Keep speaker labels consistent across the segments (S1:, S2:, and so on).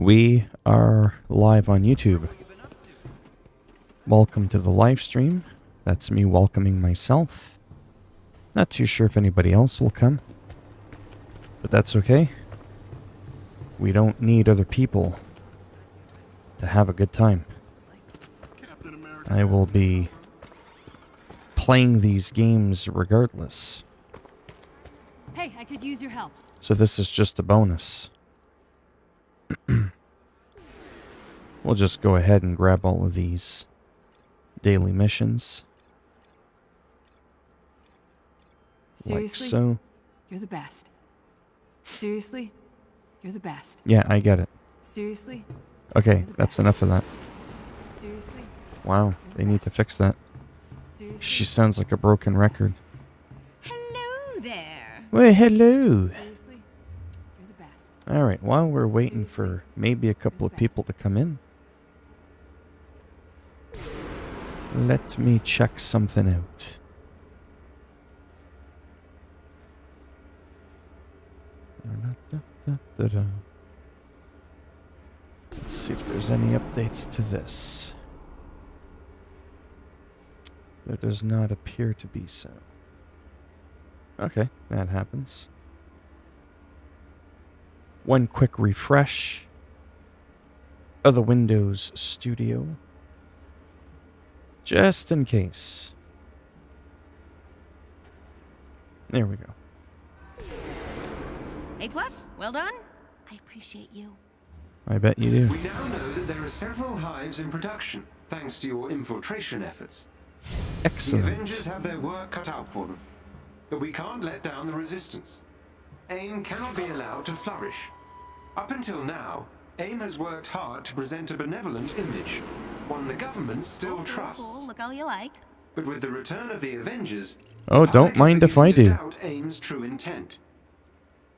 S1: We are live on YouTube. Welcome to the live stream. That's me welcoming myself. Not too sure if anybody else will come, but that's okay. We don't need other people to have a good time. I will be playing these games regardless.
S2: Hey, I could use your help.
S1: So this is just a bonus. We'll just go ahead and grab all of these daily missions.
S2: Seriously?
S1: Like so.
S2: You're the best. Seriously? You're the best.
S1: Yeah, I get it.
S2: Seriously?
S1: Okay, that's enough of that.
S2: Seriously?
S1: Wow, they need to fix that.
S2: Seriously?
S1: She sounds like a broken record.
S3: Hello there.
S1: Well, hello.
S2: Seriously? You're the best.
S1: Alright, while we're waiting for maybe a couple of people to come in, let me check something out. Let's see if there's any updates to this. There does not appear to be so. Okay, that happens. One quick refresh of the Windows Studio. Just in case. There we go.
S3: A+, well done. I appreciate you.
S1: I bet you do.
S4: We now know that there are several hives in production, thanks to your infiltration efforts.
S1: Excellent.
S4: The Avengers have their work cut out for them, but we can't let down the resistance. AIM cannot be allowed to flourish. Up until now, AIM has worked hard to present a benevolent image, one the government still trusts.
S3: Cool, look all you like.
S4: But with the return of the Avengers,
S1: Oh,
S4: the
S1: don't
S4: public is
S1: mind if I
S4: beginning to
S1: do.
S4: doubt AIM's true intent.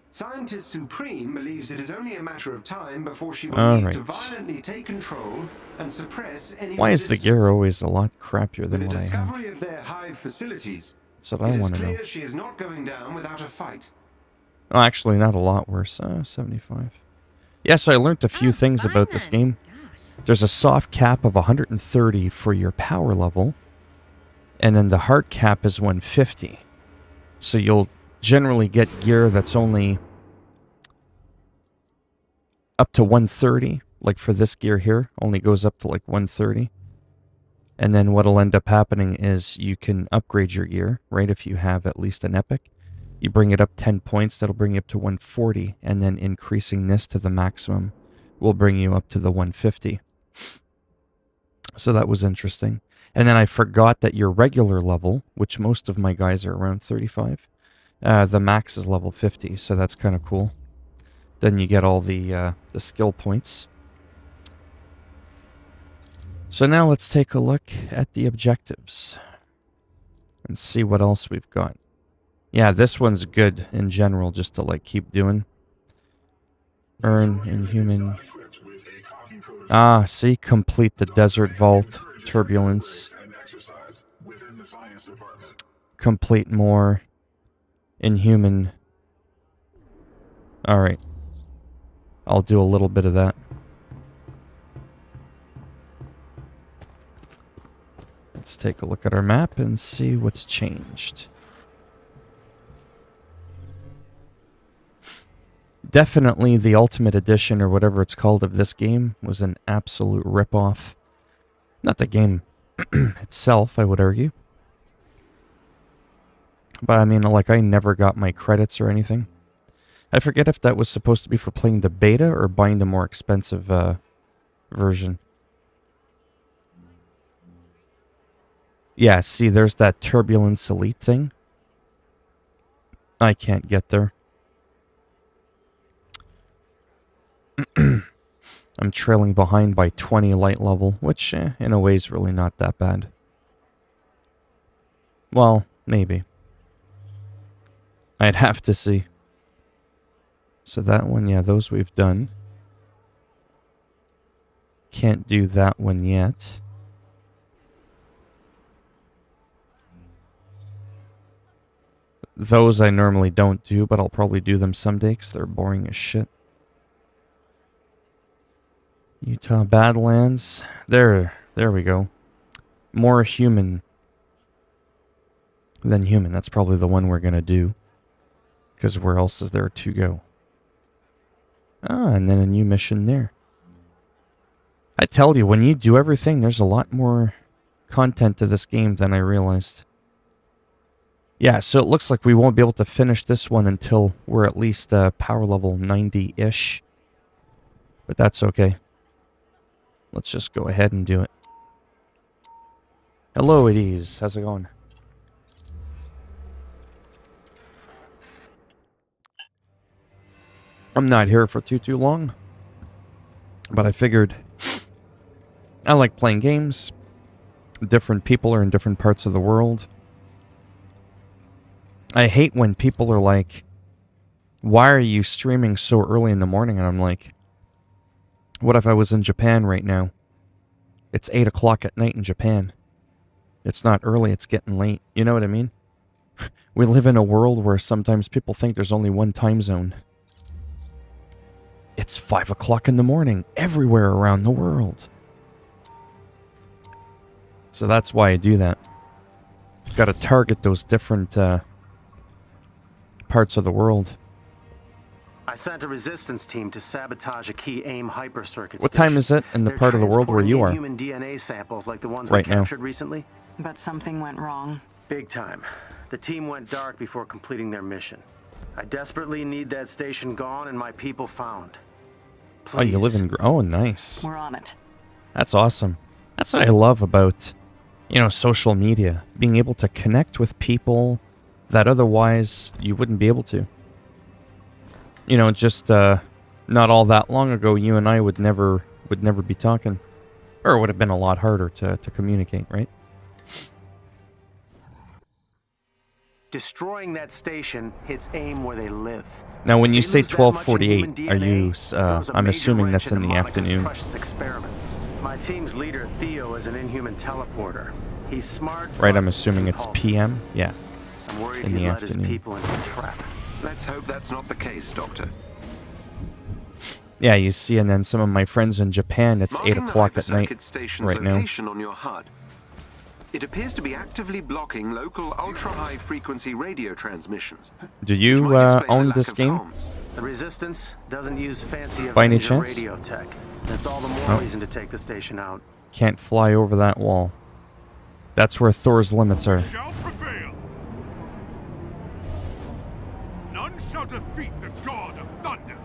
S4: Scientist Supreme believes it is only a matter of time before she will need
S1: Alright.
S4: to violently take control and suppress any
S1: Why is the
S4: resistance.
S1: gear always a lot crappier
S4: With
S1: than
S4: the
S1: what I have?
S4: discovery of their hive facilities,
S1: That's what
S4: it
S1: I
S4: is
S1: want to know.
S4: clear she is not going down without a fight.
S1: Oh, actually, not a lot worse. 75. Yeah, so I learned a few things
S3: fine
S1: about this
S3: then.
S1: game. There's a soft cap of 130 for your power level, and then the hard cap is 150. So you'll generally get gear that's only up to 130. Like for this gear here, only goes up to like 130. And then what'll end up happening is you can upgrade your gear, right? If you have at least an epic. You bring it up 10 points, that'll bring you up to 140, and then increasing this to the maximum will bring you up to the 150. So that was interesting. And then I forgot that your regular level, which most of my guys are around 35, the max is level 50, so that's kind of cool. Then you get all the skill points. So now let's take a look at the objectives and see what else we've got. Yeah, this one's good in general, just to like keep doing. Earn Inhuman. Ah, see, complete the Desert Vault, Turbulence. Complete more Inhuman. Alright. I'll do a little bit of that. Let's take a look at our map and see what's changed. Definitely the Ultimate Edition, or whatever it's called, of this game was an absolute ripoff. Not the game itself, I would argue. But I mean, like, I never got my credits or anything. I forget if that was supposed to be for playing the beta or buying the more expensive version. Yeah, see, there's that Turbulence Elite thing. I can't get there. I'm trailing behind by 20 light level, which in a way is really not that bad. Well, maybe. I'd have to see. So that one, yeah, those we've done. Can't do that one yet. Those I normally don't do, but I'll probably do them someday because they're boring as shit. Utah Badlands. There we go. More human than human. That's probably the one we're going to do. Because where else is there to go? Ah, and then a new mission there. I tell you, when you do everything, there's a lot more content to this game than I realized. Yeah, so it looks like we won't be able to finish this one until we're at least power level 90-ish. But that's okay. Let's just go ahead and do it. Hello, it is. How's it going? I'm not here for too long. But I figured I like playing games. Different people are in different parts of the world. I hate when people are like, why are you streaming so early in the morning? And I'm like, what if I was in Japan right now? It's 8 o'clock at night in Japan. It's not early, it's getting late. You know what I mean? We live in a world where sometimes people think there's only one time zone. It's 5 o'clock in the morning everywhere around the world. So that's why I do that. Got to target those different parts of the world.
S5: I sent a resistance team to sabotage a key AIM hypercircuit
S1: What time is it in the part of the world where you are?
S5: Human DNA samples like the ones
S1: right
S5: we
S1: now.
S5: captured recently.
S6: But something went wrong.
S5: Big time. The team went dark before completing their mission. I desperately need that station gone and my people found. Please.
S1: Oh, you live in... Oh, nice.
S6: We're on it.
S1: That's awesome. That's what I love about, you know, social media. Being able to connect with people that otherwise you wouldn't be able to. You know, just not all that long ago, you and I would never be talking. Or it would have been a lot harder to communicate, right?
S5: Destroying that station hits AIM where they live.
S1: Now, when you
S5: If they
S1: say
S5: lose that much in
S1: 12:48,
S5: human
S1: are you...
S5: DNA, throws a
S1: I'm
S5: major
S1: assuming
S5: wrench
S1: that's in
S5: into
S1: the
S5: Monica's
S1: afternoon.
S5: precious experiments. My team's leader, Theo, is an inhuman teleporter. He's smart.
S1: Right,
S5: but
S1: I'm assuming it's
S5: impulsive.
S1: PM? Yeah.
S5: I'm worried
S1: in
S5: he
S1: the
S5: led his
S1: afternoon.
S5: people into a trap.
S4: Let's hope that's not the case, Doctor.
S1: Yeah, you see, and then some of my friends in Japan, it's 8
S4: Marking the
S1: o'clock at night
S4: hypercircuit station's
S1: right now.
S4: location on your HUD. It appears to be actively blocking local ultra-high frequency radio transmissions.
S1: Do
S4: which
S1: you
S4: might explain the
S1: own
S4: lack
S1: this
S4: of
S1: game?
S4: comms.
S5: The Resistance doesn't use fancy
S1: By any
S5: Avenger
S1: chance?
S5: radio tech. That's all the more
S1: Oh.
S5: reason to take the station out.
S1: Can't fly over that wall. That's where Thor's limits are.
S7: Shall prevail. None shall defeat the god of thunder.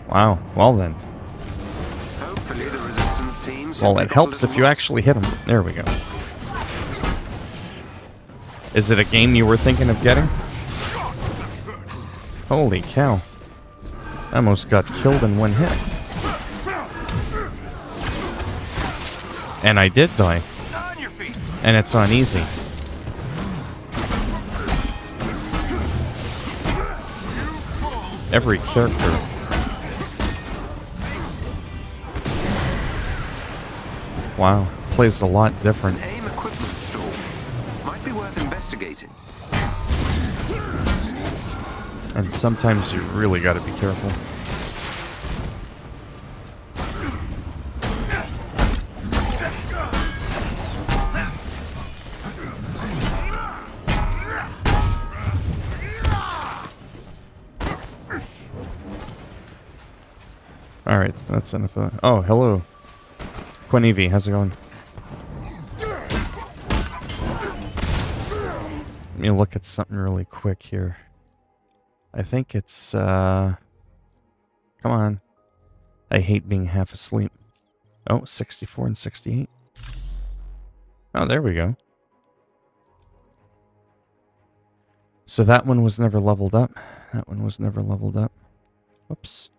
S1: Wow. Well then.
S4: Hopefully the resistance team
S1: Well,
S4: simply
S1: it
S4: got a
S1: helps
S4: little
S1: if you
S4: lost.
S1: actually hit him. There we go. Is it a game you were thinking of getting? Holy cow. I almost got killed in one hit. And I did die.
S7: On your feet.
S1: And it's on easy. Every character. Wow. Plays a lot different.
S4: An AIM equipment store. Might be worth investigating.
S1: And sometimes you really gotta be careful. Alright, that's enough of that. Oh, hello. Quinivi, how's it going? Let me look at something really quick here. I think it's, come on. I hate being half asleep. Oh, 64 and 68. Oh, there we go. So that one was never leveled up. That one was never leveled up. Whoops.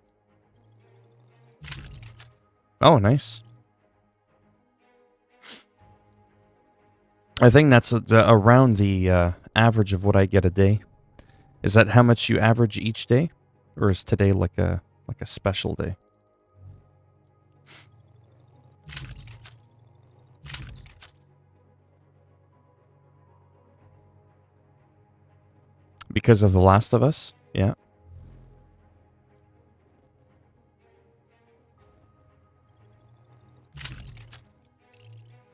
S1: Oh, nice. I think that's around the average of what I get a day. Is that how much you average each day? Or is today like a special day? Because of The Last of Us? Yeah.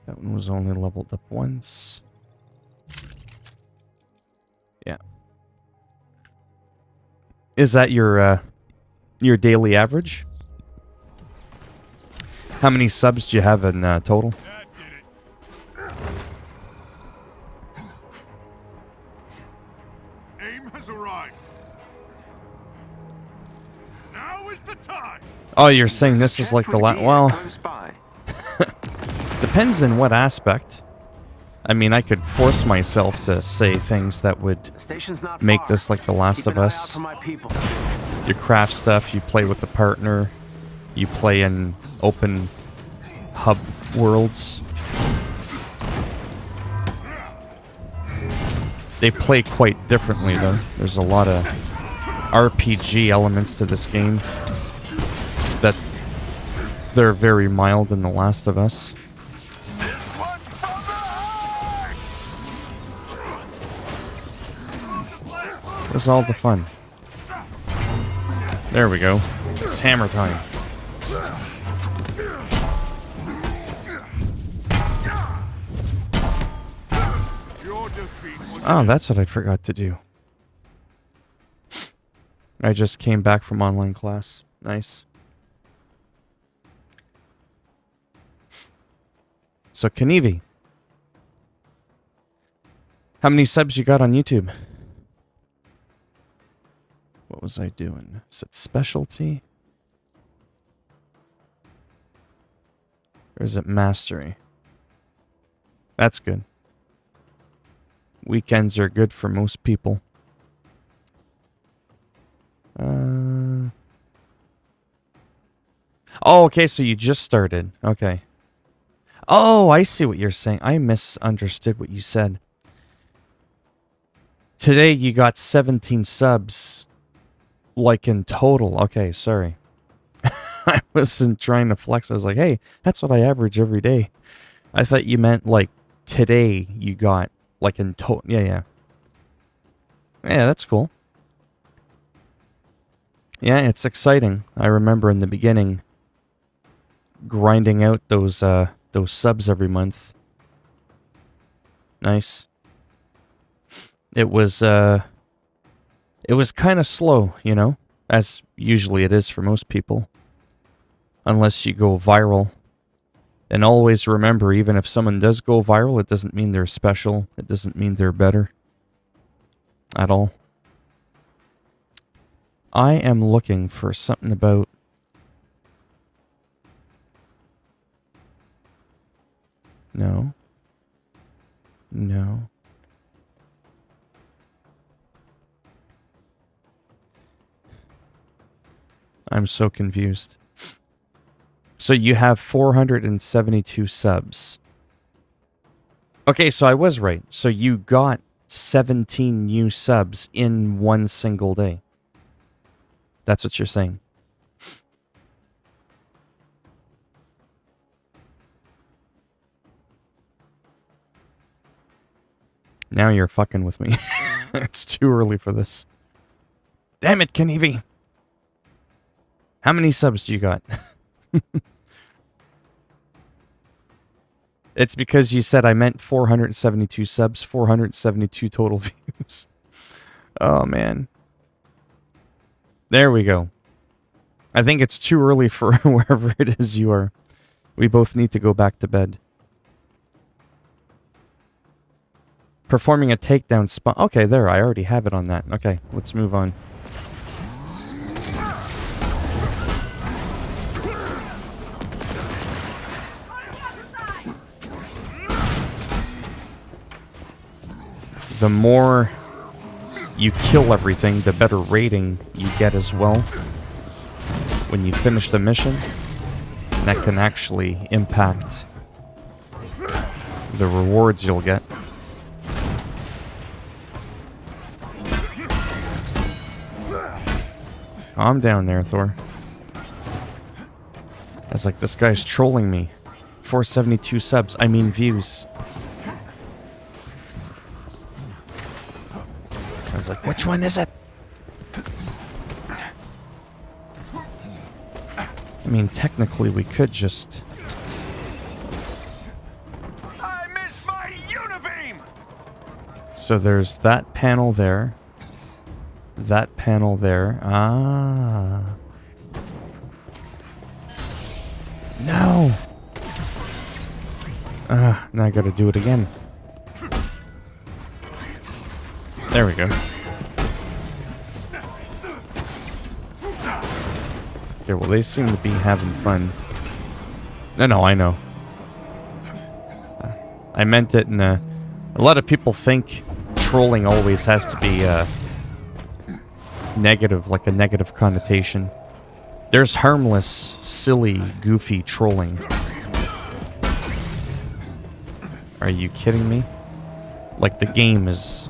S1: That one was only leveled up once. Yeah. Is that your daily average? How many subs do you have in total?
S7: That did it. Aim has arrived. Now is the time.
S1: Oh, you're saying this is like the last... Well,
S5: Close by.
S1: depends in what aspect. I mean, I could force myself to say things that would
S5: The station's not
S1: make
S5: far.
S1: this like The Last
S5: Keep
S1: of
S5: an eye out
S1: Us.
S5: for my people.
S1: You craft stuff, you play with a partner, you play in open hub worlds. They play quite differently though. There's a lot of RPG elements to this game that they're very mild in The Last of Us. Where's all the fun? There we go. It's hammer time.
S7: Your defeat was
S1: Oh, that's what I forgot to do. I just came back from online class. Nice. So, Kanivi, how many subs you got on YouTube? What was I doing? Is it specialty? Or is it mastery? That's good. Weekends are good for most people. Oh, okay, so you just started. Okay. Oh, I see what you're saying. I misunderstood what you said. Today you got 17 subs. Like in total. Okay, sorry. I wasn't trying to flex. I was like, hey, that's what I average every day. I thought you meant like today you got like in total. Yeah, yeah. Yeah, that's cool. Yeah, it's exciting. I remember in the beginning grinding out those subs every month. Nice. It was kind of slow, you know, as usually it is for most people. Unless you go viral. And always remember, even if someone does go viral, it doesn't mean they're special. It doesn't mean they're better. At all. I am looking for something about... No. No. I'm so confused. So you have 472 subs. Okay, so I was right. So you got 17 new subs in one single day. That's what you're saying. Now you're fucking with me. It's too early for this. Damn it, Kanivi. How many subs do you got? It's because you said I meant 472 subs, 472 total views. Oh, man. There we go. I think it's too early for wherever it is you are. We both need to go back to bed. Performing a takedown spot. Okay, there. I already have it on that. Okay, let's move on. The more you kill everything, the better rating you get as well when you finish the mission. And that can actually impact the rewards you'll get. Calm down there, Thor. I was like, this guy's trolling me. 472 subs, I mean views. I was like, which one is it? I mean, technically we could just So there's that panel there. That panel there. Ah. No! Now I gotta do it again. There we go. Okay, well they seem to be having fun. No, I know. I meant it in a lot of people think trolling always has to be negative, like a negative connotation. There's harmless, silly, goofy trolling. Are you kidding me? Like the game is...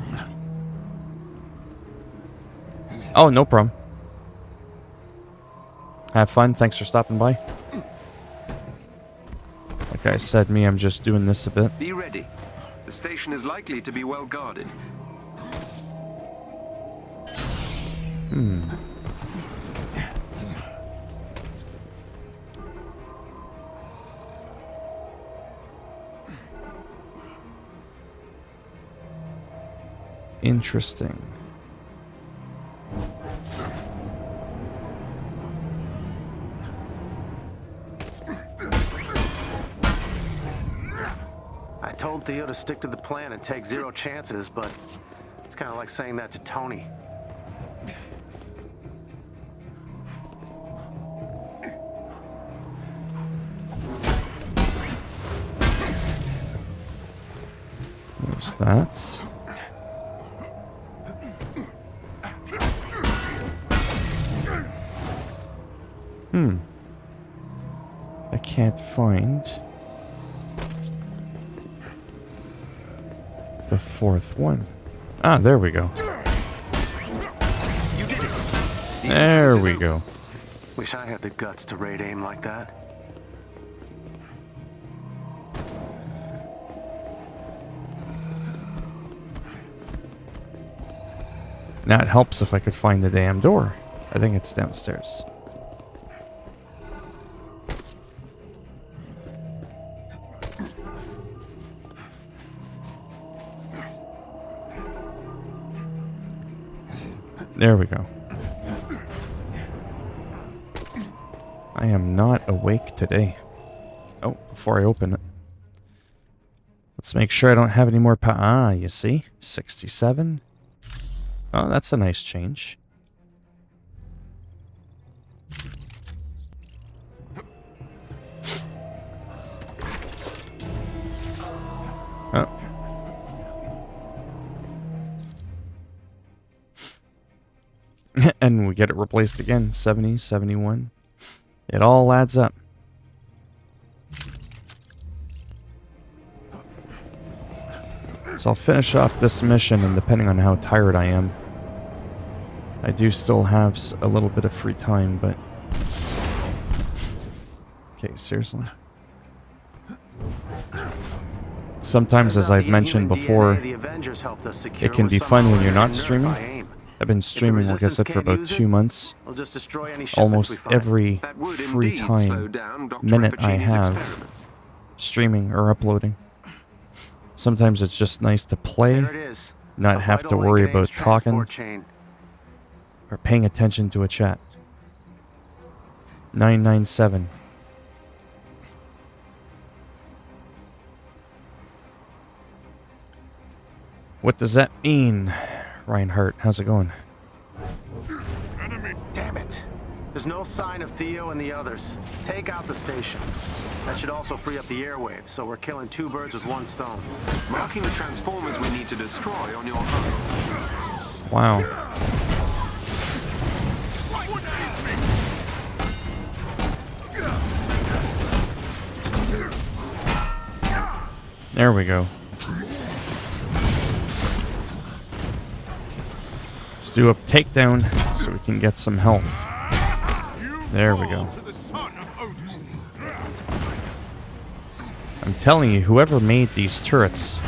S1: Oh, no problem. Have fun. Thanks for stopping by. Like I said, I'm just doing this a bit.
S4: Be ready. The station is likely to be well guarded.
S1: Interesting.
S5: I told Theo to stick to the plan and take 0 chances, but it's kind of like saying that to Tony.
S1: There's that. I can't find the 4th one. Ah, there we go. There we go.
S5: Wish I had the guts to raid AIM like that.
S1: Now it helps if I could find the damn door. I think it's downstairs. There we go. I am not awake today. Oh, before I open it. Let's make sure I don't have any more Ah, you see? 67. Oh, that's a nice change. Oh. And we get it replaced again. 70, 71. It all adds up. So I'll finish off this mission, and depending on how tired I am, I do still have a little bit of free time, but... Okay, seriously. Sometimes, as I've mentioned before, it can be fun when you're not streaming. I've been streaming, like I said, for about 2 months. Almost every free time minute I have streaming or uploading. Sometimes it's just nice to play, not have to worry about talking or paying attention to a chat. 997. What does that mean? Reinhardt, how's it going?
S5: Damn it. There's no sign of Theo and the others. Take out the station. That should also free up the airwaves, so we're killing 2 birds with 1 stone.
S4: Marking the transformers we need to destroy on your HUD.
S1: Wow. There we go. Let's do a takedown so we can get some health. There we go. I'm telling you, whoever made these turrets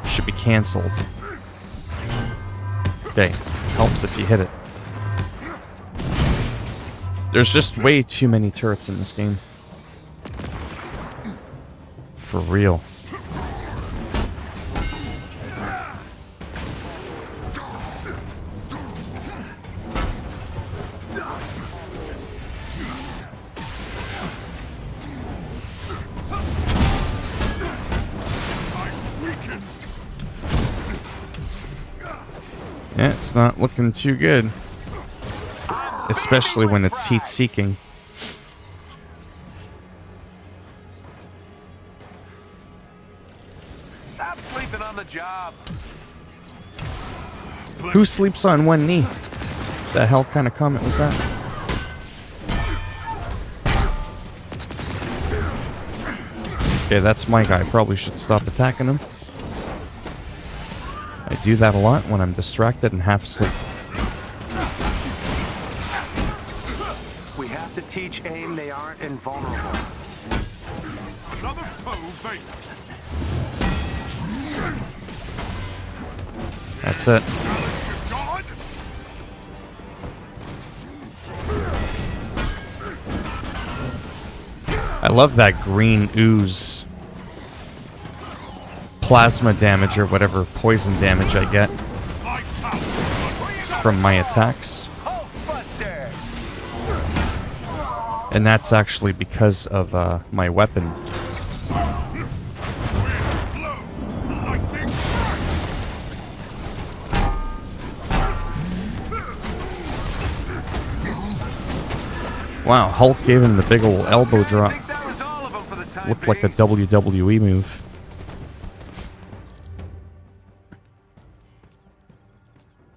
S1: should be cancelled. Okay, helps if you hit it. There's just way too many turrets in this game. For real. not looking too good. Especially when it's heat-seeking.
S5: Stop sleeping on the job.
S1: Who sleeps on one knee? The hell kind of comment was that? Okay, that's my guy. Probably should stop attacking him. I do that a lot when I'm distracted and half asleep.
S5: We have to teach AIM they aren't invulnerable.
S7: Another foe vanquished.
S1: That's it.
S7: God!
S1: I love that green ooze. Plasma damage or whatever poison damage I get
S7: My power!
S1: from my attacks. And that's actually because of my weapon.
S7: Blow! Lightning!
S1: Wow, Hulk gave him the big ol' elbow drop.
S5: I think that was all of them for the time
S1: Looked like a
S5: being.
S1: WWE move.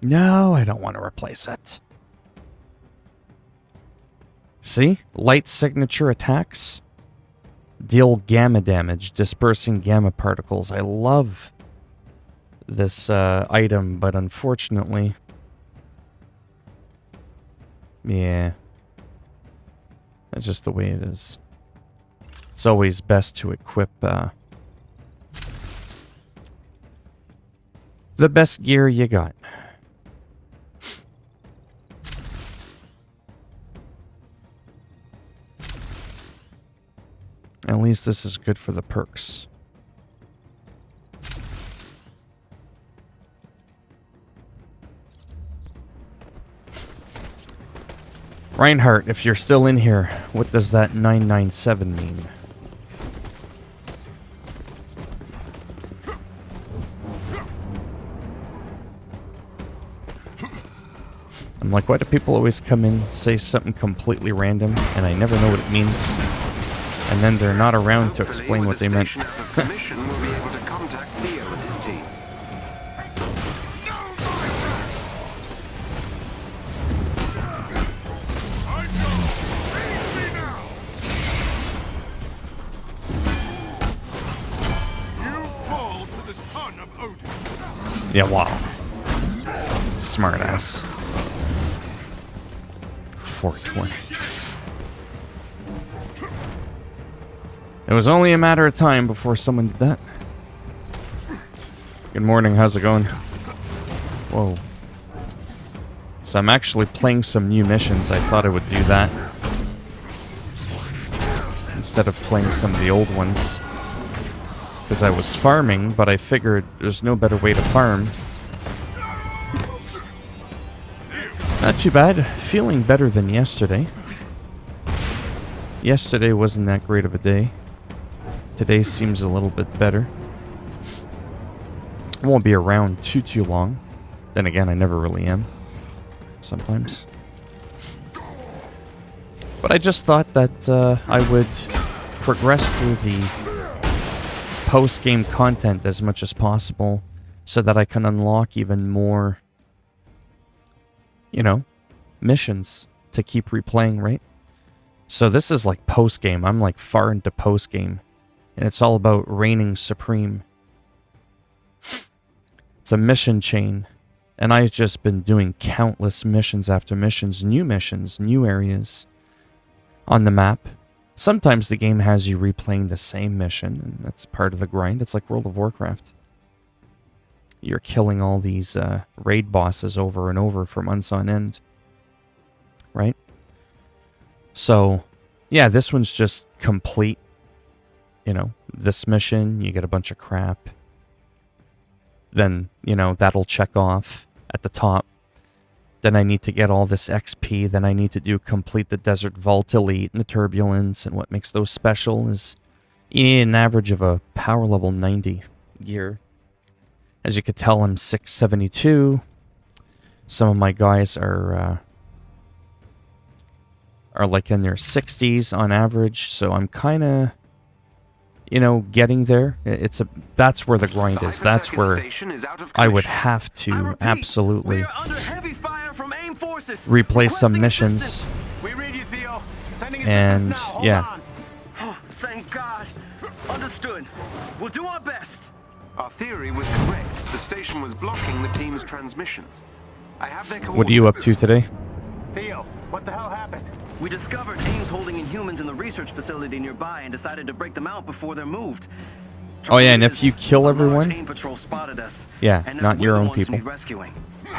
S1: No, I don't want to replace it. See? Light signature attacks deal gamma damage, dispersing gamma particles. I love this item, but unfortunately... Yeah. That's just the way it is. It's always best to equip the best gear you got. At least this is good for the perks. Reinhardt, if you're still in here, what does that 997 mean? I'm like, why do people always come in, say something completely random, and I never know what it means? And then they're not around to explain what they meant.
S4: Permission will be able to contact Theo and his team.
S7: You fall to the son of Odin.
S1: Yeah, wow. Smart ass. 420. It was only a matter of time before someone did that. Good morning, how's it going? Whoa. So I'm actually playing some new missions. I thought I would do that instead of playing some of the old ones. Because I was farming, but I figured there's no better way to farm. Not too bad. Feeling better than yesterday. Yesterday wasn't that great of a day. Today seems a little bit better. I won't be around too long. Then again, I never really am. Sometimes. But I just thought that I would progress through the post-game content as much as possible so that I can unlock even more, you know, missions to keep replaying, right? So this is like post-game. I'm like far into post-game. And it's all about reigning supreme. It's a mission chain. And I've just been doing countless missions after missions, new areas on the map. Sometimes the game has you replaying the same mission, and that's part of the grind. It's like World of Warcraft. You're killing all these raid bosses over and over for months on end. Right? So, yeah, this one's just complete. You know, this mission, you get a bunch of crap. Then, you know, that'll check off at the top. Then I need to get all this XP. Then I need to complete the Desert Vault Elite and the Turbulence. And what makes those special is you need an average of a power level 90 gear. As you could tell, I'm 672. Some of my guys are like in their 60s on average, so I'm kind of, you know, getting there. That's where the grind is. That's where I would have to absolutely replay some missions.
S5: We read you, Theo. Sending
S1: And,
S5: assistance now. Hold
S1: yeah.
S5: on. Oh, thank God. Understood. We'll do our best.
S4: Our theory was correct. The station was blocking the team's transmissions. I have their
S1: What are you up to today?
S5: Theo, what the hell happened?
S8: We discovered AIM's holding Inhumans in the research facility nearby and decided to break them out before they're moved.
S1: Oh yeah, and if you kill
S8: A large
S1: everyone,
S8: AIM patrol spotted us,
S1: yeah,
S8: and
S1: not
S8: we're
S1: your
S8: the
S1: own
S8: ones who
S1: people,
S8: need rescuing.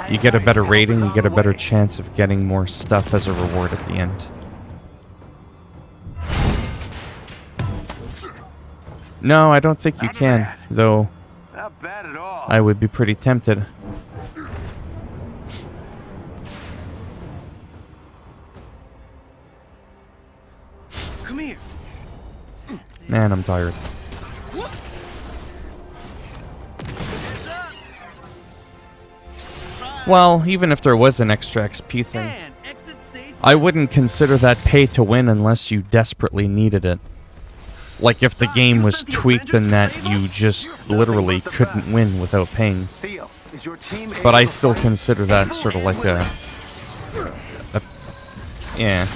S1: you get a better rating, you get a better chance of getting more stuff as a reward at the end. No, I don't think you can, though
S5: Not bad at all.
S1: I would be pretty tempted.
S8: Come here.
S1: Man, I'm tired. Well, even if there was an extra XP thing, I wouldn't consider that pay to win unless you desperately needed it. Like if the game was tweaked and that you just literally couldn't win without paying.
S5: Theo, is your team
S1: But I still consider that sort of like a yeah,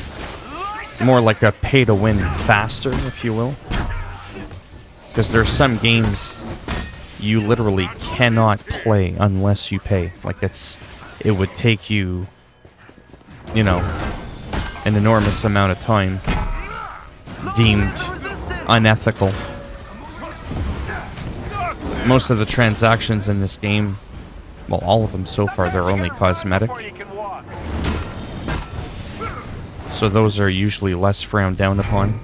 S1: more like a pay to win faster, if you will. Because there's some games you literally cannot play unless you pay. Like it would take you, you know, an enormous amount of time, deemed unethical. Most of the transactions in this game, well, all of them so far, they're only cosmetic. So those are usually less frowned down upon.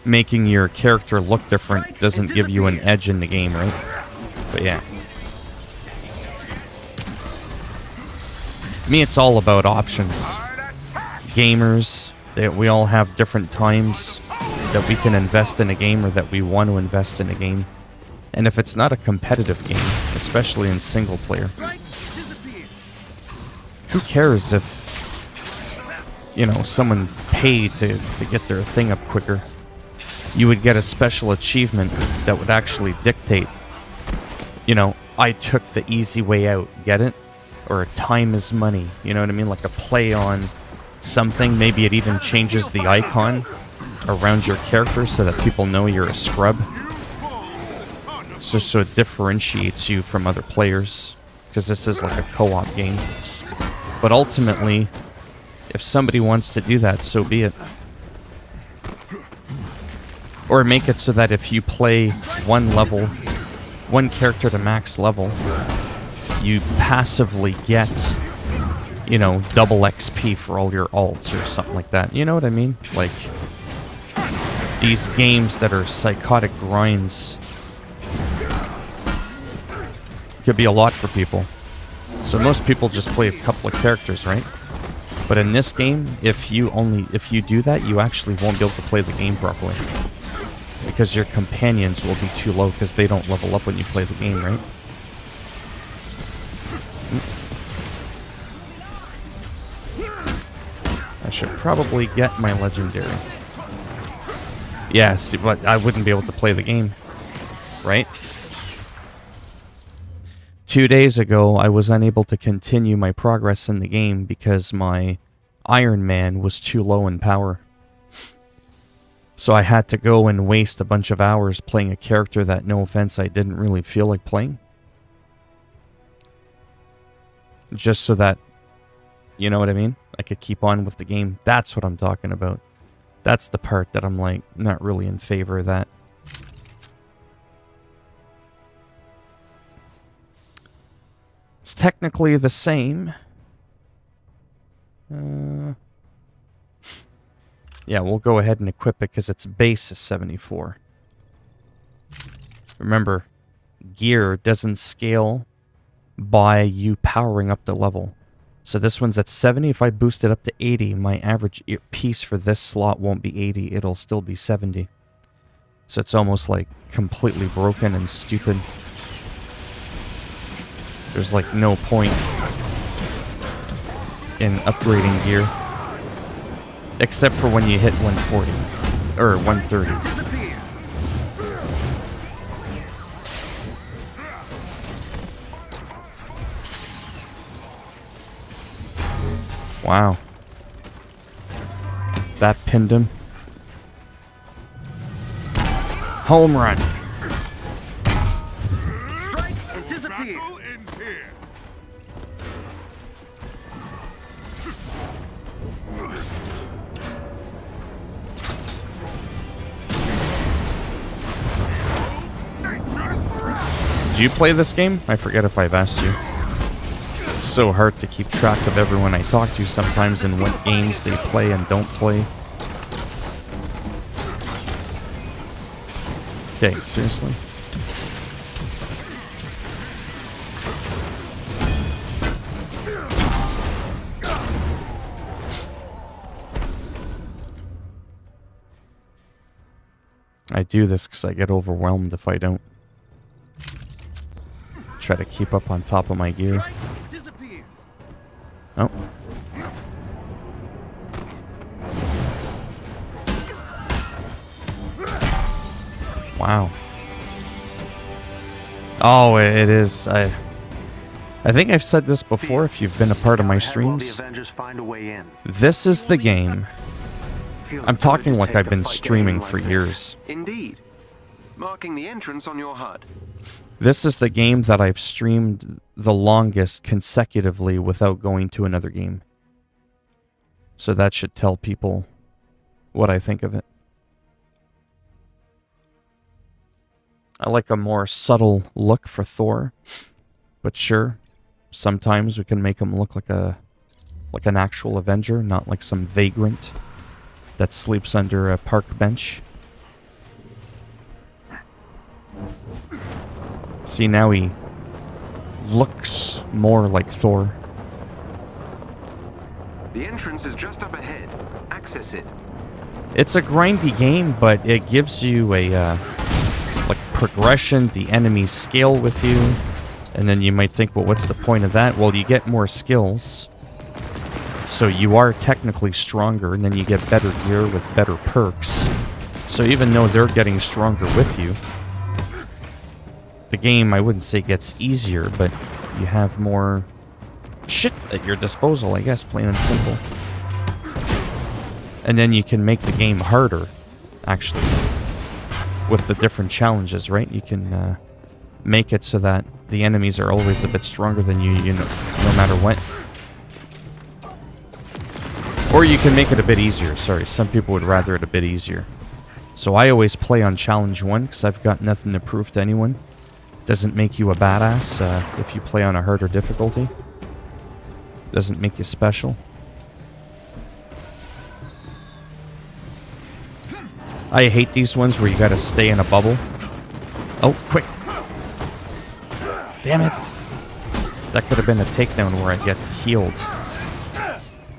S1: Making your character look different doesn't give you an edge in the game, right? But yeah. Me, it's all about options. Gamers, we all have different times that we can invest in a game or that we want to invest in a game. And if it's not a competitive game, especially in single player, who cares if, you know, someone paid to get their thing up quicker? You would get a special achievement that would actually dictate, you know, I took the easy way out, get it? Or time is money, you know what I mean? Like a play on something. Maybe it even changes the icon around your character so that people know you're a scrub. So it differentiates you from other players, because this is like a co-op game. But ultimately, if somebody wants to do that, so be it. Or make it so that if you play one character to max level, you passively get, you know, double XP for all your alts or something like that. You know what I mean? Like, these games that are psychotic grinds could be a lot for people. So most people just play a couple of characters, right? But in this game, if you do that, you actually won't be able to play the game properly. Because your companions will be too low because they don't level up when you play the game, right? I should probably get my legendary. Yeah, see, but I wouldn't be able to play the game, right? 2 days ago, I was unable to continue my progress in the game because my Iron Man was too low in power. So I had to go and waste a bunch of hours playing a character that, no offense, I didn't really feel like playing. Just so that, you know what I mean? I could keep on with the game. That's what I'm talking about. That's the part that I'm like, not really in favor of that. It's technically the same. Yeah, we'll go ahead and equip it because its base is 74. Remember, gear doesn't scale by you powering up the level. So this one's at 70. If I boost it up to 80, my average piece for this slot won't be 80. It'll still be 70. So it's almost like completely broken and stupid. There's like no point in upgrading gear. Except for when you hit 140. Or 130. Wow. That pinned him. Home run.
S8: Strike and disappear.
S7: Battle ends here.
S1: Do you play this game? I forget if I've asked you. It's so hard to keep track of everyone I talk to sometimes and what games they play and don't play. Okay, seriously? I do this because I get overwhelmed if I don't. Try to keep up on top of my gear. Oh. Wow. Oh, it is. I think I've said this before if you've been a part of my streams. This is the game. I'm talking like I've been streaming for years.
S4: Indeed. Marking the entrance on your HUD.
S1: This is the game that I've streamed the longest consecutively without going to another game. So that should tell people what I think of it. I like a more subtle look for Thor, but sure, sometimes we can make him look like an actual Avenger, not like some vagrant that sleeps under a park bench. See, now he looks more like Thor.
S4: The entrance is just up ahead. Access it.
S1: It's a grindy game, but it gives you a like progression. The enemies scale with you, and then you might think, well, what's the point of that? Well, you get more skills, so you are technically stronger, and then you get better gear with better perks. So even though they're getting stronger with you, the game, I wouldn't say gets easier, but you have more shit at your disposal, I guess, plain and simple. And then you can make the game harder, actually, with the different challenges, right? You can make it so that the enemies are always a bit stronger than you, no matter what. Or you can make it a bit easier, sorry. Some people would rather it a bit easier. So I always play on Challenge 1, because I've got nothing to prove to anyone. Doesn't make you a badass if you play on a harder difficulty. Doesn't make you special. I hate these ones where you gotta stay in a bubble. Oh, quick. Damn it. That could have been a takedown where I get healed.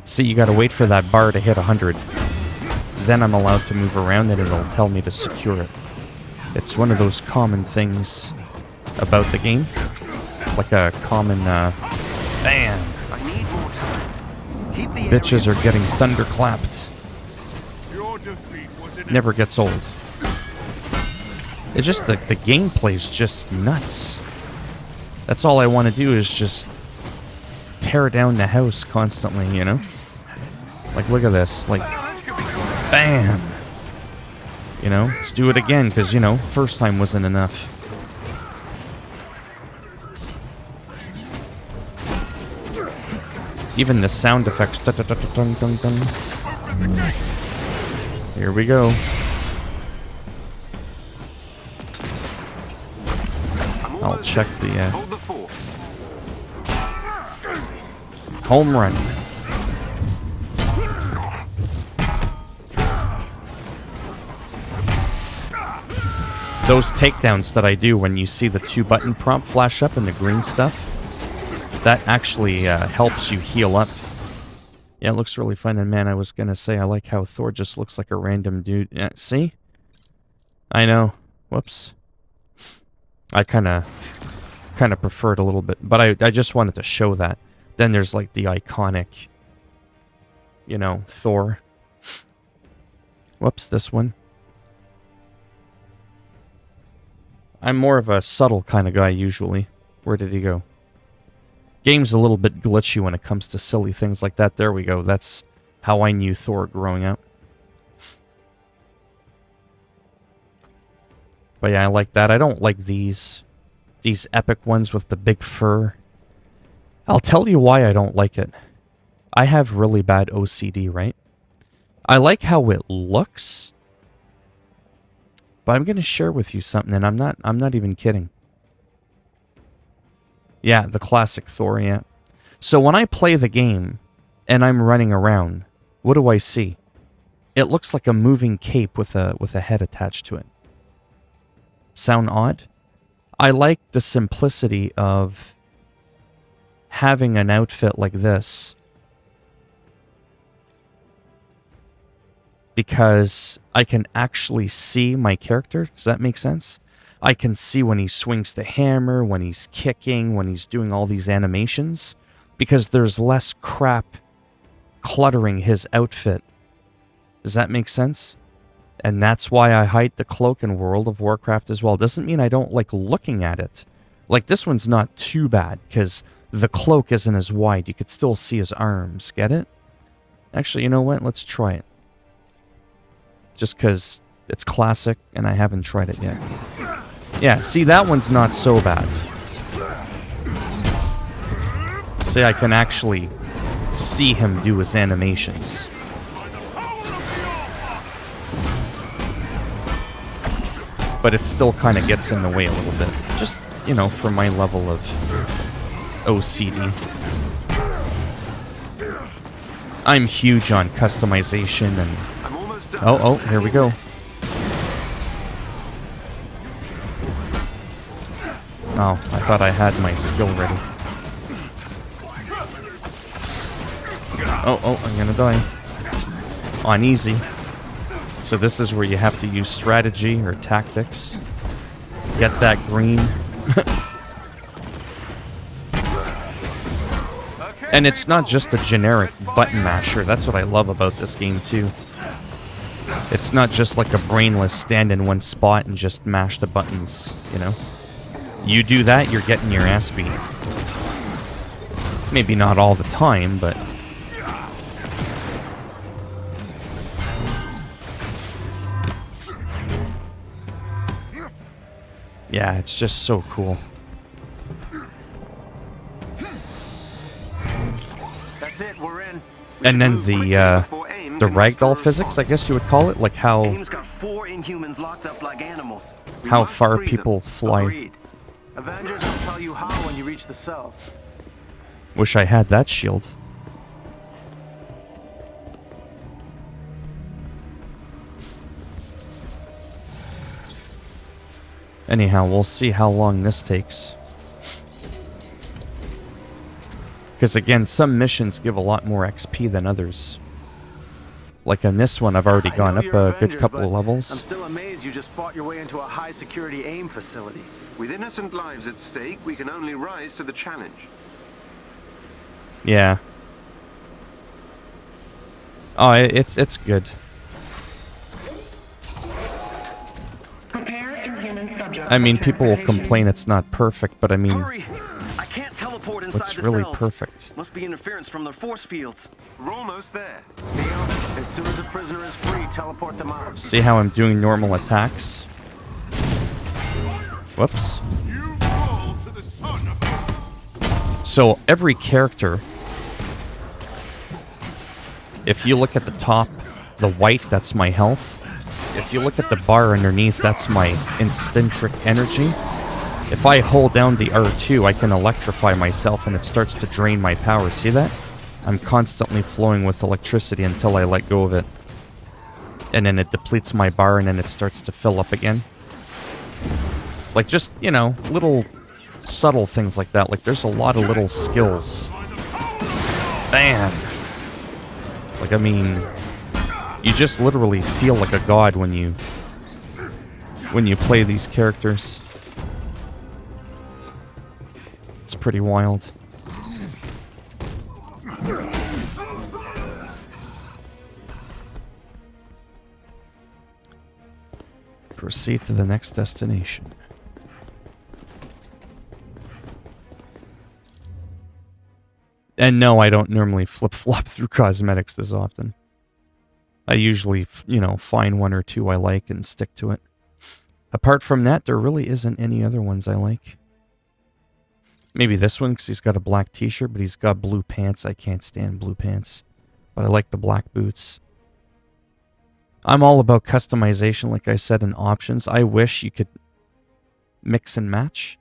S1: See, you gotta wait for that bar to hit 100. Then I'm allowed to move around and it'll tell me to secure it. It's one of those common things about the game. Like a common, bam! Bitches are getting thunderclapped. Never gets old. It's just the gameplay's just nuts. That's all I want to do is just tear down the house constantly, you know? Like, look at this. Like, bam! You know, let's do it again, because, you know, first time wasn't enough. Even the sound effects. Dun, dun, dun, dun, dun, dun. Here we go. I'll check the home run. Those takedowns that I do when you see the 2-button prompt flash up and the green stuff, that actually helps you heal up. Yeah, it looks really fun. And man, I was gonna say, I like how Thor just looks like a random dude. Yeah, see? I know. Whoops. I kind of kind of prefer it a little bit. But I just wanted to show that. Then there's like the iconic, you know, Thor. Whoops, this one. I'm more of a subtle kind of guy usually. Where did he go? Game's a little bit glitchy when it comes to silly things like that. There we go. That's how I knew Thor growing up. But yeah, I like that. I don't like these epic ones with the big fur. I'll tell you why I don't like it. I have really bad OCD, right? I like how it looks, but I'm going to share with you something, and I'm not even kidding. Yeah, the classic Thor, yeah. So when I play the game and I'm running around, what do I see? It looks like a moving cape with a head attached to it. Sound odd? I like the simplicity of having an outfit like this because I can actually see my character. Does that make sense? I can see when he swings the hammer, when he's kicking, when he's doing all these animations, because there's less crap cluttering his outfit. Does that make sense? And that's why I hide the cloak in World of Warcraft as well. Doesn't mean I don't like looking at it. Like, this one's not too bad, because the cloak isn't as wide. You could still see his arms. Get it? Actually, you know what? Let's try it. Just because it's classic, and I haven't tried it yet. Yeah, see, that one's not so bad. See, I can actually see him do his animations. But it still kind of gets in the way a little bit. Just, you know, for my level of OCD. I'm huge on customization and... Oh, here we go. Oh, I thought I had my skill ready. Oh, I'm gonna die. On easy. So this is where you have to use strategy or tactics. Get that green. And it's not just a generic button masher. That's what I love about this game too. It's not just like a brainless stand in one spot and just mash the buttons, you know? You do that, you're getting your ass beat. Maybe not all the time, but... yeah, it's just so cool.
S5: That's it, we're in.
S1: And then the ragdoll physics, I guess you would call it, like how...
S8: AIM's got 4 Inhumans locked up like animals.
S1: how far people fly.
S5: Agreed. Avengers will tell you how when you reach the cells.
S1: Wish I had that shield. Anyhow, we'll see how long this takes. Because again, some missions give a lot more XP than others. Like on this one, I've already gone up a good couple of levels.
S5: I'm still amazed you just fought your way into a high-security AIM facility.
S4: With innocent lives at stake, we can only rise to the challenge.
S1: Yeah. Oh, it's good. I mean, people will complain it's not perfect, but I mean,
S8: Hurry! I can't teleport inside
S1: what's
S8: the
S1: really
S8: cells.
S1: perfect?
S8: Must be interference from their force fields.
S4: We're almost there.
S5: Theo, as soon as a prisoner is free, teleport them out.
S1: See how I'm doing normal attacks? Whoops.
S7: You fall to the son of...
S1: So every character, if you look at the top, the white, that's my health. If you look at the bar underneath, that's my instantric energy. If I hold down the R2, I can electrify myself and it starts to drain my power. See that? I'm constantly flowing with electricity until I let go of it. And then it depletes my bar and then it starts to fill up again. Like just, you know, little subtle things like that. Like there's a lot of little skills. Bam! Like, I mean, you just literally feel like a god when you pretty wild. Proceed to the next destination. And no, I don't normally flip-flop through cosmetics this often. I usually, you know, find one or two I like and stick to it. Apart from that, there really isn't any other ones I like. Maybe this one, because he's got a black t-shirt, but he's got blue pants. I can't stand blue pants. But I like the black boots. I'm all about customization, like I said, and options. I wish you could mix and match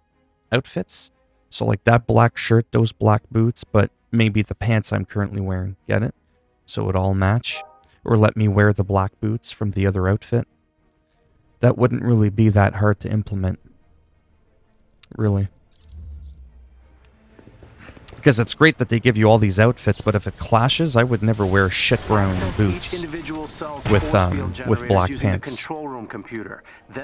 S1: outfits. So like that black shirt, those black boots, but maybe the pants I'm currently wearing. Get it? So it all match. Or let me wear the black boots from the other outfit. That wouldn't really be that hard to implement. Really. Because it's great that they give you all these outfits, but if it clashes, I would never wear shit brown boots with black pants.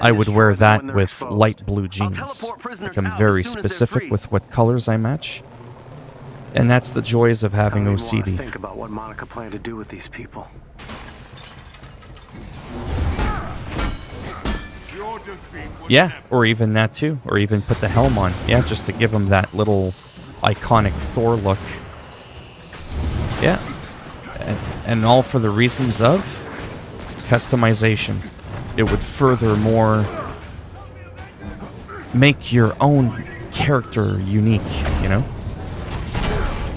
S1: I would wear that with light blue jeans. Like I'm very specific with what colors I match. And that's the joys of having OCD.
S5: Think about what Monica planned to do with these people.
S1: Yeah, or even that too. Or even put the helm on. Yeah, just to give them that little iconic Thor look. Yeah. And all for the reasons of customization. It would furthermore make your own character unique, you know?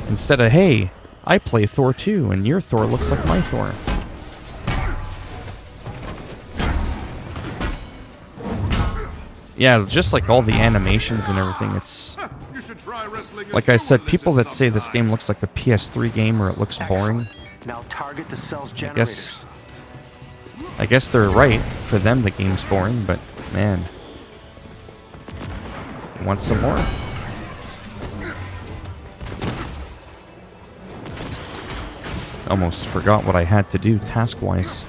S1: Instead of, hey, I play Thor too, and your Thor looks like my Thor. Yeah, just like all the animations and everything, it's... Like I said, people that say this game looks like a PS3 game or it looks boring,
S5: Now target the cell's generators.
S1: I guess they're right. For them, the game's boring, but man, you want some more? Almost forgot what I had to do task-wise.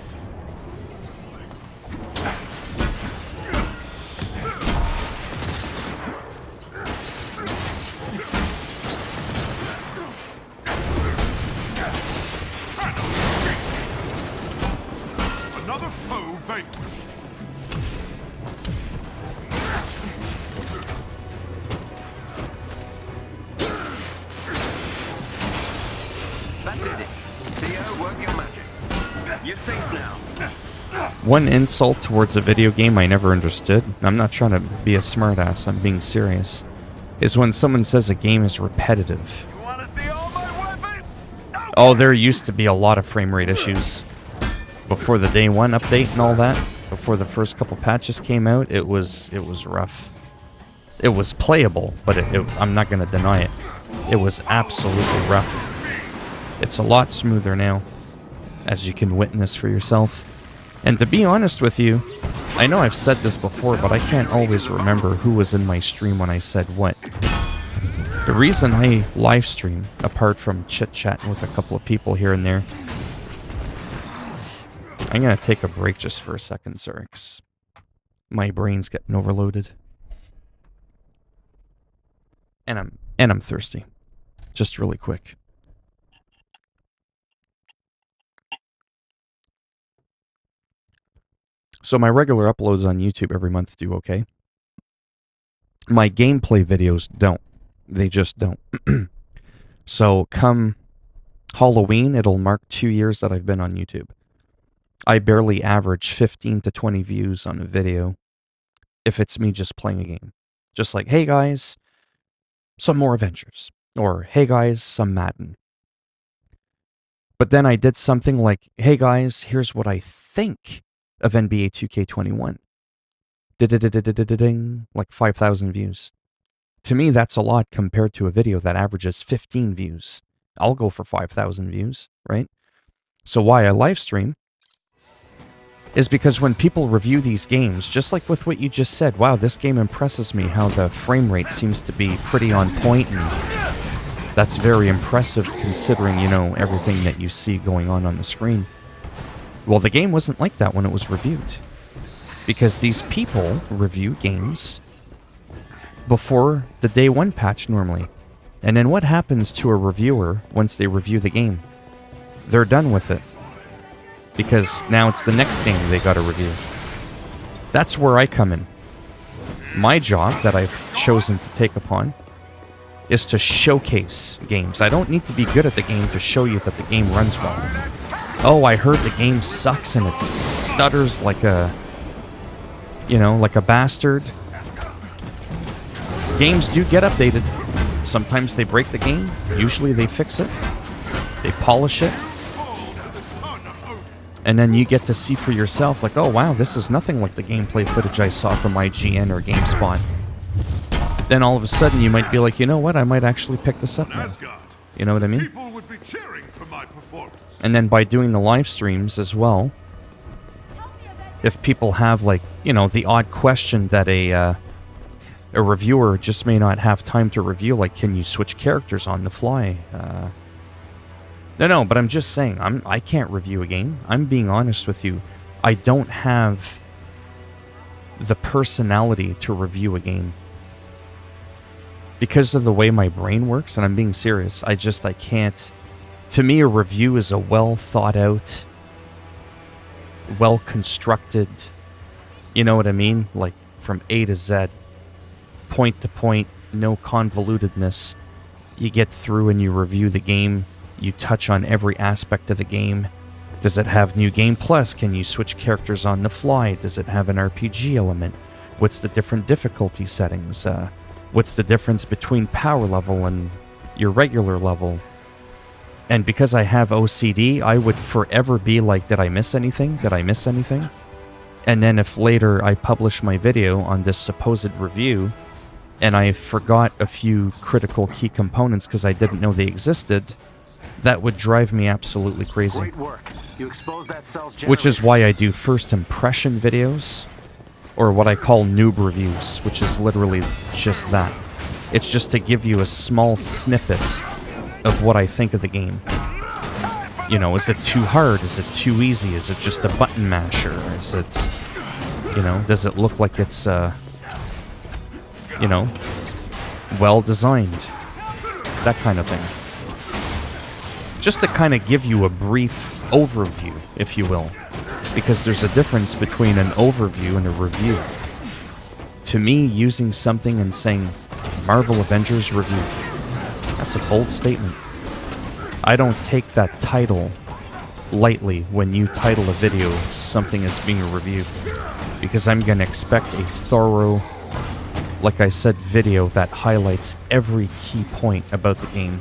S1: One insult towards a video game I never understood, I'm not trying to be a smartass, I'm being serious, is when someone says a game is repetitive.
S7: You wanna see all my weapons?
S1: Oh, there used to be a lot of frame rate issues. Before the day one update and all that, before the first couple patches came out, it was rough. It was playable, but I'm not going to deny it. It was absolutely rough. It's a lot smoother now, as you can witness for yourself. And to be honest with you, I know I've said this before, but I can't always remember who was in my stream when I said what. The reason I live stream, apart from chit-chatting with a couple of people here and there, I'm going to take a break just for a second, sorry, 'cause my brain's getting overloaded. And I'm thirsty. Just really quick. So my regular uploads on YouTube every month do okay. My gameplay videos don't. They just don't. So come Halloween, it'll mark 2 years that I've been on YouTube. I barely average 15 to 20 views on a video if it's me just playing a game. Just like, hey guys, some more Avengers. Or, hey guys, some Madden. But then I did something like, hey guys, here's what I think of NBA 2K21. Ding, like 5,000 views. To me, that's a lot compared to a video that averages 15 views. I'll go for 5,000 views, right? So why I live stream is because when people review these games, just like with what you just said, wow, this game impresses me, how the frame rate seems to be pretty on point, and that's very impressive considering, you know, everything that you see going on the screen. Well, the game wasn't like that when it was reviewed. Because these people review games before the day one patch normally. And then what happens to a reviewer once they review the game? They're done with it. Because now it's the next game they gotta review. That's where I come in. My job that I've chosen to take upon is to showcase games. I don't need to be good at the game to show you that the game runs well. Oh, I heard the game sucks and it stutters like a... you know, like a bastard. Games do get updated. Sometimes they break the game. Usually they fix it. They polish it. And then you get to see for yourself, like, oh wow, this is nothing like the gameplay footage I saw from IGN or GameSpot. Then all of a sudden you might be like, you know what, I might actually pick this up now. You know what I mean?
S7: People would be cheering for my performance.
S1: And then by doing the live streams as well, if people have, like, you know, the odd question that a reviewer just may not have time to review, like, can you switch characters on the fly? No, but I'm just saying, I can't review a game. I'm being honest with you. I don't have the personality to review a game. Because of the way my brain works, and I'm being serious, I can't... To me, a review is a well thought out, well constructed, you know what I mean? Like, from A to Z, point to point, no convolutedness. You get through and you review the game. You touch on every aspect of the game. Does it have New Game Plus? Can you switch characters on the fly? Does it have an RPG element? What's the different difficulty settings? What's the difference between power level and your regular level? And because I have OCD, I would forever be like, did I miss anything? Did I miss anything? And then if later I publish my video on this supposed review, and I forgot a few critical key components because I didn't know they existed, that would drive me absolutely crazy.
S5: Great work. You exposed that cell's
S1: Which is why I do first impression videos, or what I call noob reviews, which is literally just that. It's just to give you a small snippet of what I think of the game. You know, is it too hard? Is it too easy? Is it just a button masher? Is it, you know, does it look like it's, you know, well designed? That kind of thing. Just to kind of give you a brief overview, if you will. Because there's a difference between an overview and a review. To me, using something and saying, Marvel Avengers Review, that's a bold statement. I don't take that title lightly when you title a video something as being a review. Because I'm going to expect a thorough, like I said, video that highlights every key point about the game.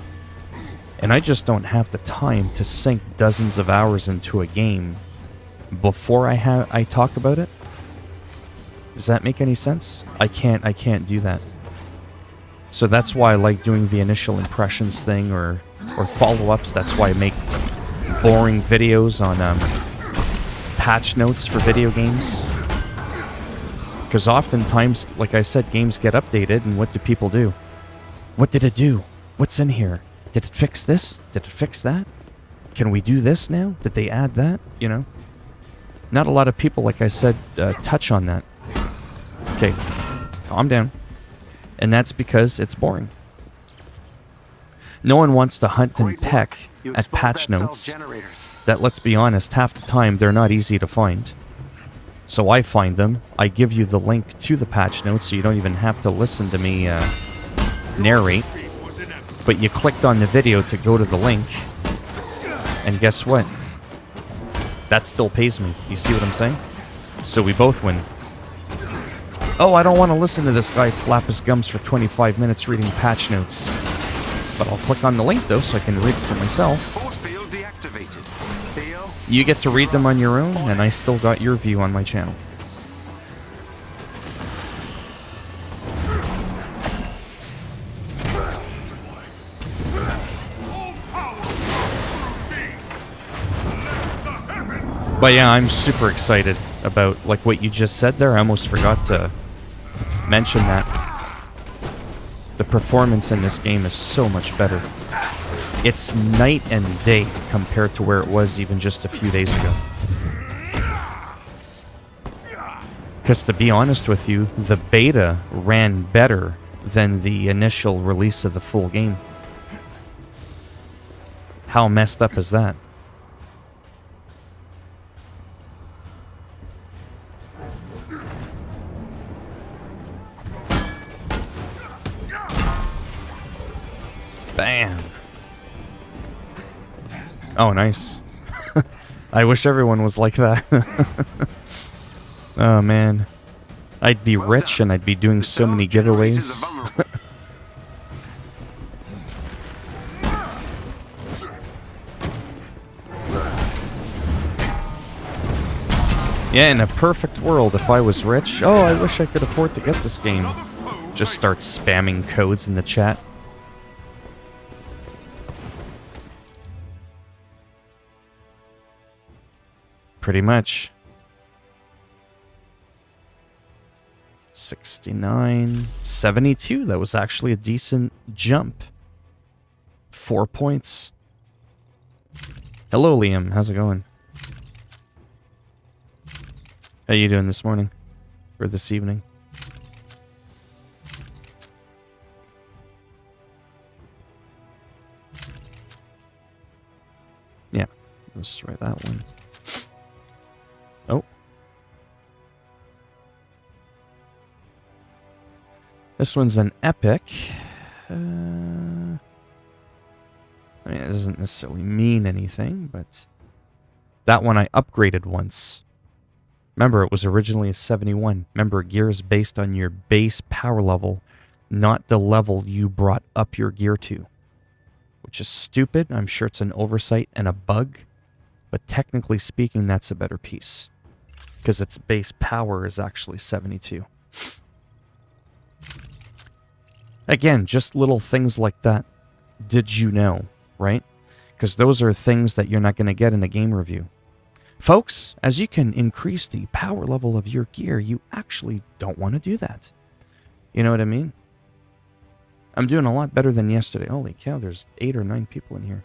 S1: And I just don't have the time to sink dozens of hours into a game before I talk about it. Does that make any sense? I can't do that. So that's why I like doing the initial impressions thing or follow-ups. That's why I make boring videos on patch notes for video games. Because oftentimes, like I said, games get updated, and what do people do? What did it do? What's in here? Did it fix this? Did it fix that? Can we do this now? Did they add that? You know? Not a lot of people, like I said, touch on that. Okay, calm down. And that's because it's boring. No one wants to hunt and peck at patch notes that, let's be honest, half the time they're not easy to find. So I find them, I give you the link to the patch notes so you don't even have to listen to me narrate. But you clicked on the video to go to the link, and guess what? That still pays me. You see what I'm saying? So we both win. Oh, I don't want to listen to this guy flap his gums for 25 minutes reading patch notes. But I'll click on the link, though, so I can read it for myself. You get to read them on your own, and I still got your view on my channel. But yeah, I'm super excited about, like, what you just said there. I almost forgot to mention that. The performance in this game is so much better. It's night and day compared to where it was even just a few days ago. Because to be honest with you, the beta ran better than the initial release of the full game. How messed up is that? Bam. Oh, nice. I wish everyone was like that. Oh, man. I'd be rich and I'd be doing so many giveaways. Yeah, in a perfect world, if I was rich, oh, I wish I could afford to get this game. Just start spamming codes in the chat. Pretty much. 69, 72. That was actually a decent jump. 4 points. Hello, Liam. How's it going? How you doing this morning? Or this evening? Yeah. Let's try that one. Oh. This one's an epic. I mean, it doesn't necessarily mean anything, but that one I upgraded once. Remember, it was originally a 71. Remember, gear is based on your base power level, not the level you brought up your gear to. Which is stupid. I'm sure it's an oversight and a bug. But technically speaking, that's a better piece. Because its base power is actually 72. Again, just little things like that. Did you know, right? Because those are things that you're not going to get in a game review. Folks, as you can increase the power level of your gear, you actually don't want to do that. You know what I mean? I'm doing a lot better than yesterday. Holy cow, there's 8 or 9 people in here.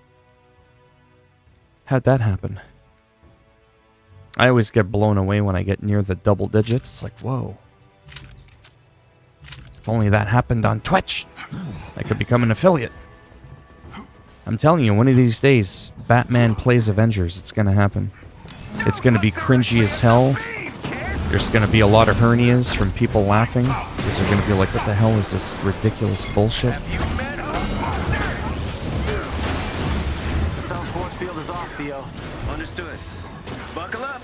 S1: How'd that happen? I always get blown away when I get near the double digits. It's like, whoa. If only that happened on Twitch, I could become an affiliate. I'm telling you, one of these days, Batman plays Avengers. It's going to happen. It's going to be cringy as hell. There's going to be a lot of hernias from people laughing. Because they're going to be like, what the hell is this ridiculous bullshit?
S5: The South Force field is off, Theo.
S8: Understood. Buckle up.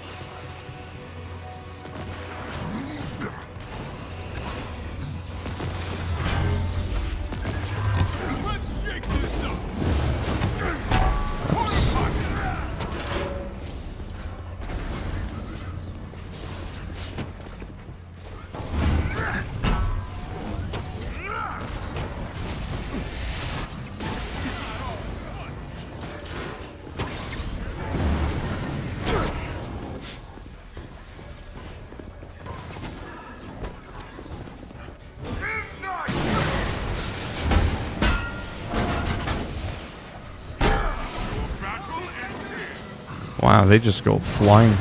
S7: Let's shake this up.
S1: Wow, they just go flying.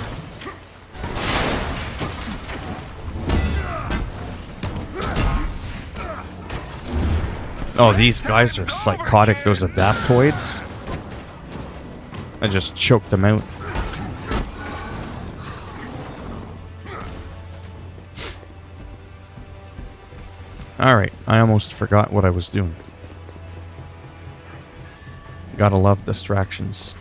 S1: Oh, these guys are psychotic, those adaptoids. I just choked them out. Alright, I almost forgot what I was doing. Gotta love distractions.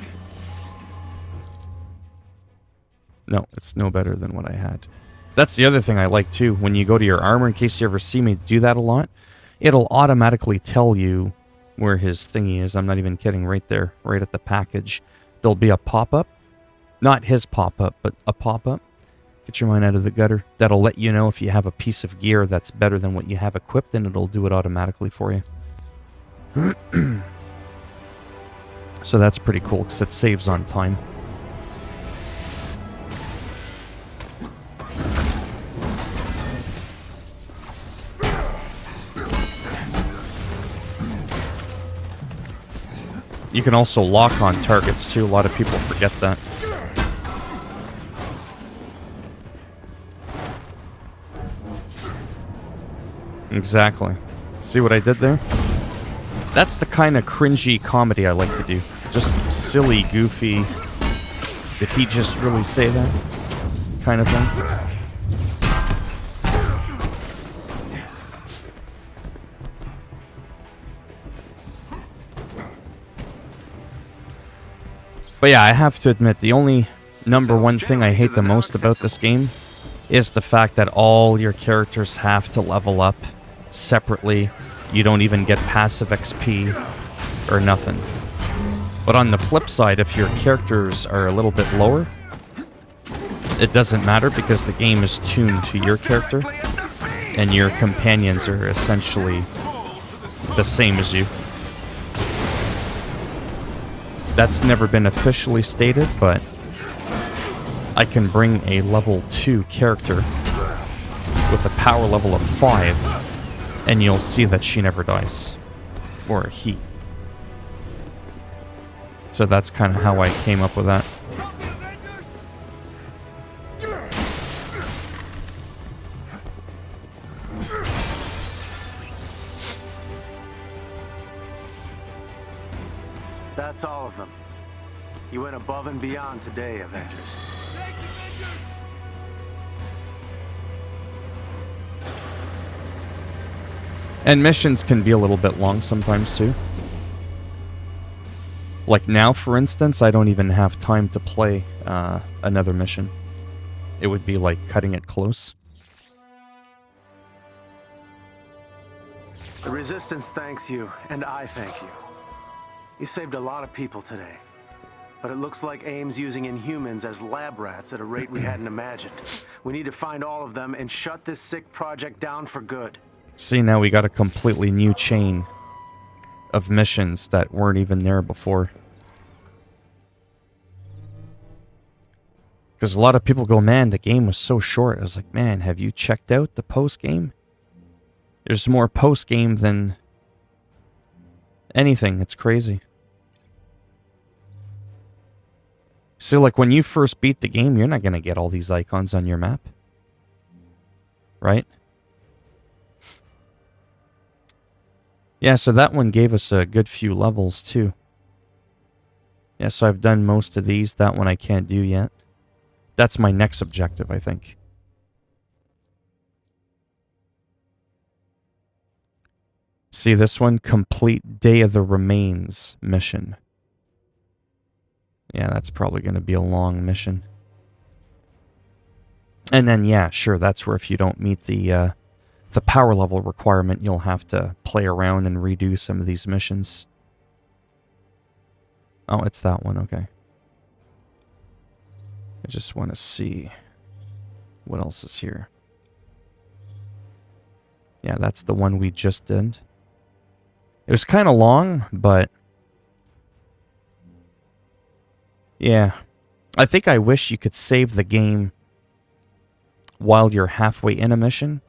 S1: No, it's no better than what I had. That's the other thing I like too. When you go to your armor, in case you ever see me do that a lot, it'll automatically tell you where his thingy is. I'm not even kidding. Right there, right at the package. There'll be a pop-up. Not his pop-up, but a pop-up. Get your mind out of the gutter. That'll let you know if you have a piece of gear that's better than what you have equipped, and it'll do it automatically for you. So that's pretty cool, because it saves on time. You can also lock on targets too. A lot of people forget that. Exactly. See what I did there? That's the kind of cringy comedy I like to do. Just silly, goofy. Did he just really say that? Kind of thing. But yeah, I have to admit, the only number one thing I hate the most about this game is the fact that all your characters have to level up separately. You don't even get passive XP or nothing. But on the flip side, if your characters are a little bit lower, it doesn't matter because the game is tuned to your character and your companions are essentially the same as you. That's never been officially stated, but I can bring a level 2 character with a power level of 5, and you'll see that she never dies. Or he. So that's kind of how I came up with that.
S5: That's all of them. You went above and beyond today, Avengers.
S1: And missions can be a little bit long sometimes too. Like now, for instance, I don't even have time to play another mission. It would be like cutting it close.
S5: The Resistance thanks you, and I thank you. You saved a lot of people today. But it looks like AIM's using Inhumans as lab rats at a rate we hadn't imagined. We need to find all of them and shut this sick project down for good.
S1: See, now we got a completely new chain of missions that weren't even there before. Because a lot of people go, man, the game was so short. I was like, man, have you checked out the post-game? There's more post-game than anything. It's crazy. So, like, when you first beat the game, you're not going to get all these icons on your map. Right? Yeah, so that one gave us a good few levels, too. Yeah, so I've done most of these. That one I can't do yet. That's my next objective, I think. See this one? Complete Day of the Remains mission. Yeah, that's probably going to be a long mission. And then, yeah, sure, that's where if you don't meet the power level requirement, you'll have to play around and redo some of these missions. Oh, it's that one, okay. I just want to see what else is here. Yeah, that's the one we just did. It was kind of long, but yeah. I think I wish you could save the game while you're halfway in a mission.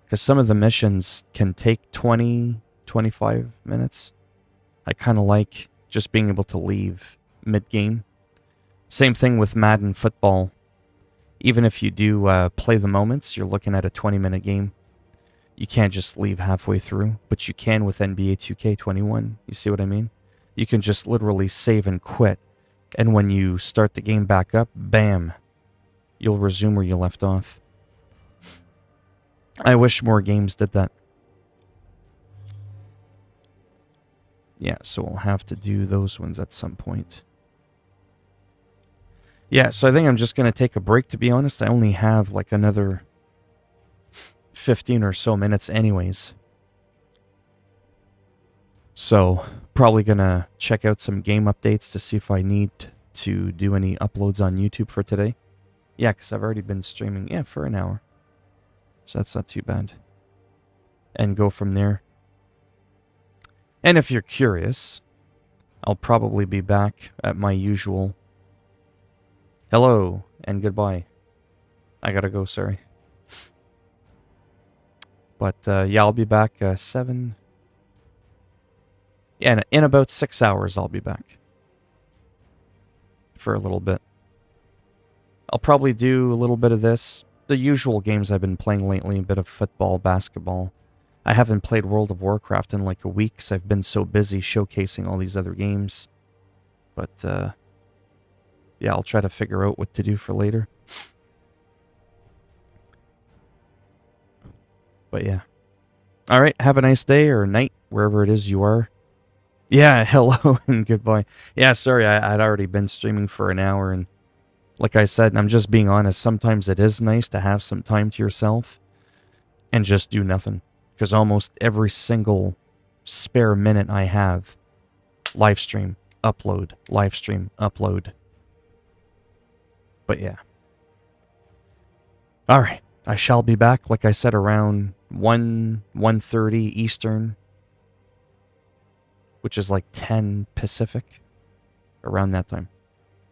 S1: Because some of the missions can take 20, 25 minutes. I kind of like just being able to leave mid-game. Same thing with Madden football. Even if you do play the moments, you're looking at a 20-minute game. You can't just leave halfway through, but you can with NBA 2K21. You see what I mean? You can just literally save and quit. And when you start the game back up, bam, you'll resume where you left off. I wish more games did that. Yeah, so we'll have to do those ones at some point. Yeah, so I think I'm just going to take a break, to be honest. I only have like another 15 or so minutes anyways. So, probably going to check out some game updates to see if I need to do any uploads on YouTube for today. Yeah, because I've already been streaming, yeah, for an hour. So that's not too bad. And go from there. And if you're curious, I'll probably be back at my usual hello and goodbye. I gotta go, sorry. But yeah, I'll be back 7... Yeah, in about 6 hours I'll be back. For a little bit. I'll probably do a little bit of this. The usual games I've been playing lately, a bit of football, basketball. I haven't played World of Warcraft in like a week because I've been so busy showcasing all these other games. But, yeah, I'll try to figure out what to do for later. But yeah. All right, have a nice day or night, wherever it is you are. Yeah, hello and goodbye. Yeah, sorry, I'd already been streaming for an hour, and like I said, and I'm just being honest, sometimes it is nice to have some time to yourself and just do nothing. Because almost every single spare minute I have, live stream, upload, live stream, upload. But yeah. All right, I shall be back, like I said, around 1:30 Eastern, which is like 10 Pacific, around that time.